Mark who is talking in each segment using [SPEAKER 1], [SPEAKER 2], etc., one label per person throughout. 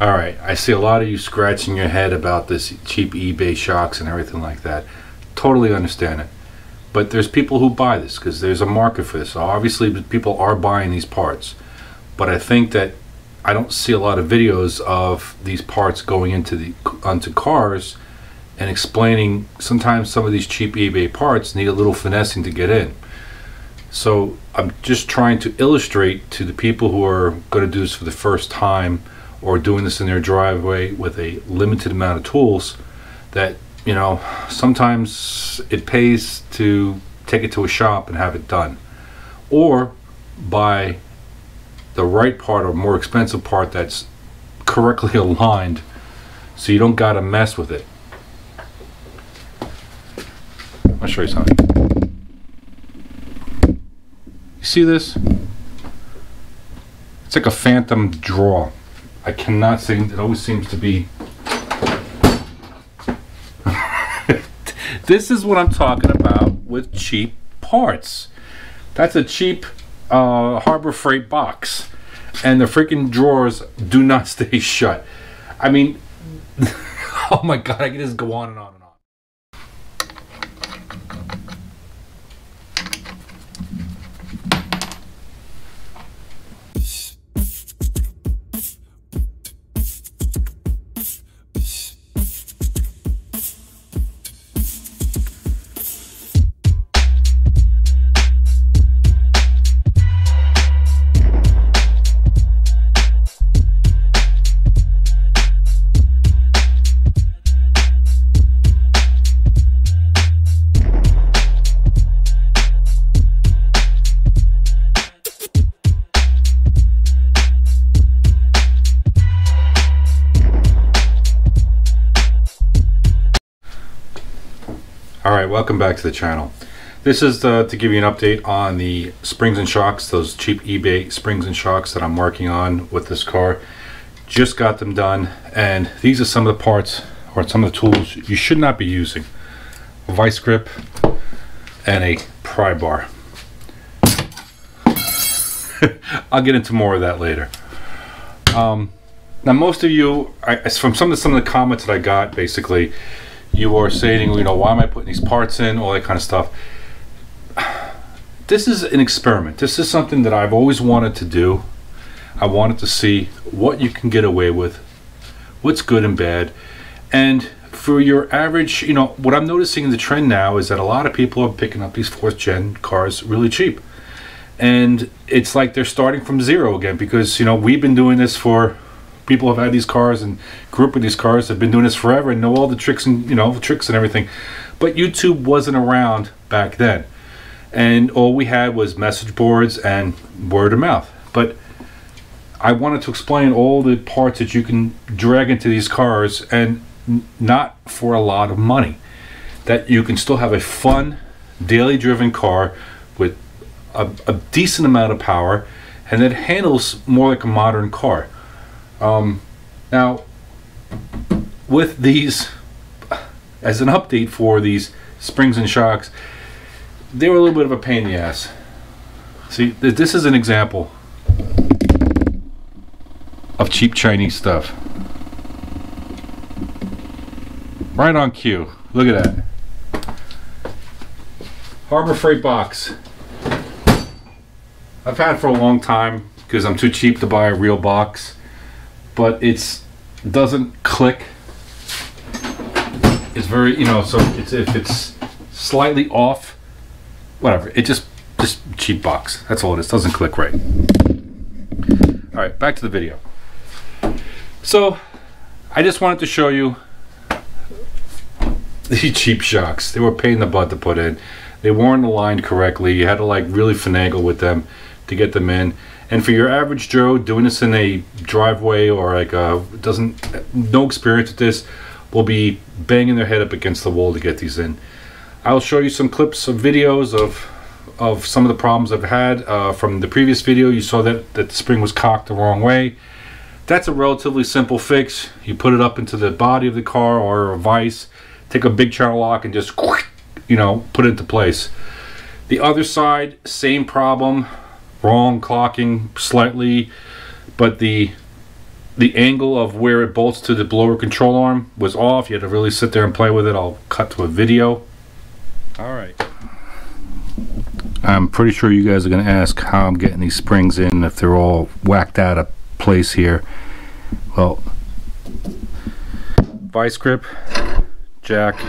[SPEAKER 1] Alright, I see a lot of you scratching your head about this cheap eBay shocks and everything like that. Totally understand it. But there's people who buy this because there's a market for this. So obviously people are buying these parts. But I think that I don't see a lot of videos of these parts going onto cars and explaining. Sometimes some of these cheap eBay parts need a little finessing to get in. So I'm just trying to illustrate to the people who are going to do this for the first time, or doing this in their driveway with a limited amount of tools, that, you know, sometimes it pays to take it to a shop and have it done, or buy the right part or more expensive part that's correctly aligned so you don't gotta mess with it. I'll show you something. You see this? It's like a phantom draw. I cannot say, it always seems to be. This is what I'm talking about with cheap parts. That's a cheap Harbor Freight box, and the freaking drawers do not stay shut. I mean, oh my god, I can just go on and on and on. Alright, welcome back to the channel. This is to give you an update on the springs and shocks, those cheap eBay springs and shocks that I'm working on with this car. Just got them done, and these are some of the parts, or some of the tools you should not be using. A vice grip and a pry bar. I'll get into more of that later. Now most of you, from some of the comments that I got, basically, you are saying, you know, why am I putting these parts in, all that kind of stuff. This is an experiment. This is something that I've always wanted to do. I wanted to see what you can get away with, what's good and bad. And for your average, you know, what I'm noticing in the trend now is that a lot of people are picking up these 4th gen cars really cheap. And it's like they're starting from zero again, because, you know, we've been doing this for, people have had these cars and grew up with these cars, have been doing this forever and know all the tricks and, you know, the tricks and everything. But YouTube wasn't around back then, and all we had was message boards and word of mouth. But I wanted to explain all the parts that you can drag into these cars, and not for a lot of money, that you can still have a fun daily driven car with a decent amount of power, and that handles more like a modern car. Now, with these, as an update for these springs and shocks, they were a little bit of a pain in the ass. See, this is an example of cheap Chinese stuff. Right on cue. Look at that. Harbor Freight box. I've had it for a long time because I'm too cheap to buy a real box. But it doesn't click. It's very, you know, so if it's slightly off, whatever, it just cheap box. That's all it is. Doesn't click right. All right, back to the video. So I just wanted to show you these cheap shocks. They were a pain in the butt to put in. They weren't aligned correctly. You had to like really finagle with them to get them in. And for your average Joe doing this in a driveway, or like no experience with this, will be banging their head up against the wall to get these in. I'll show you some clips of videos of some of the problems I've had. From the previous video, you saw that the spring was cocked the wrong way. That's a relatively simple fix. You put it up into the body of the car or a vise, take a big channel lock and just, you know, put it into place. The other side, same problem. Wrong clocking slightly, but the the angle of where it bolts to the blower control arm was off. You had to really sit there and play with it. I'll cut to a video. Alright. I'm pretty sure you guys are going to ask how I'm getting these springs in, if they're all whacked out of place here. Well, vice grip, jack,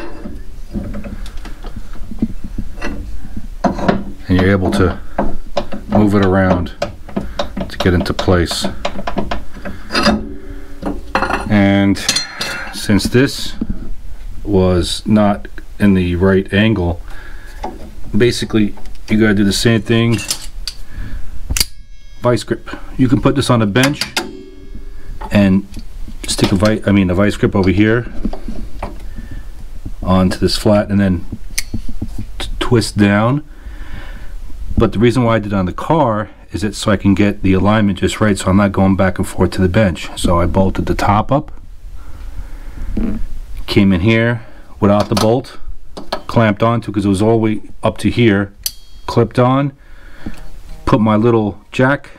[SPEAKER 1] and you're able to move it around to get into place. And since this was not in the right angle, basically you gotta do the same thing. Vice grip. You can put this on a bench and stick a vice grip over here onto this flat and then twist down. But the reason why I did it on the car is it so I can get the alignment just right, so I'm not going back and forth to the bench. So I bolted the top up, came in here without the bolt, clamped onto, because it was all the way up to here, clipped on, put my little jack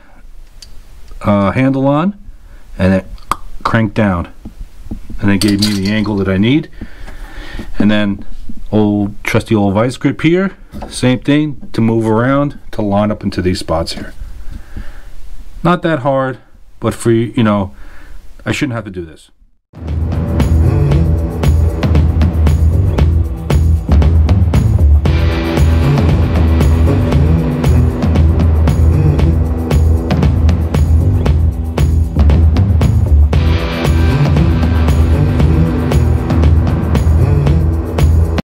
[SPEAKER 1] handle on, and then cranked down, and it gave me the angle that I need. And then trusty old vice grip here, same thing, to move around to line up into these spots here. Not that hard, but for, you know, I shouldn't have to do this.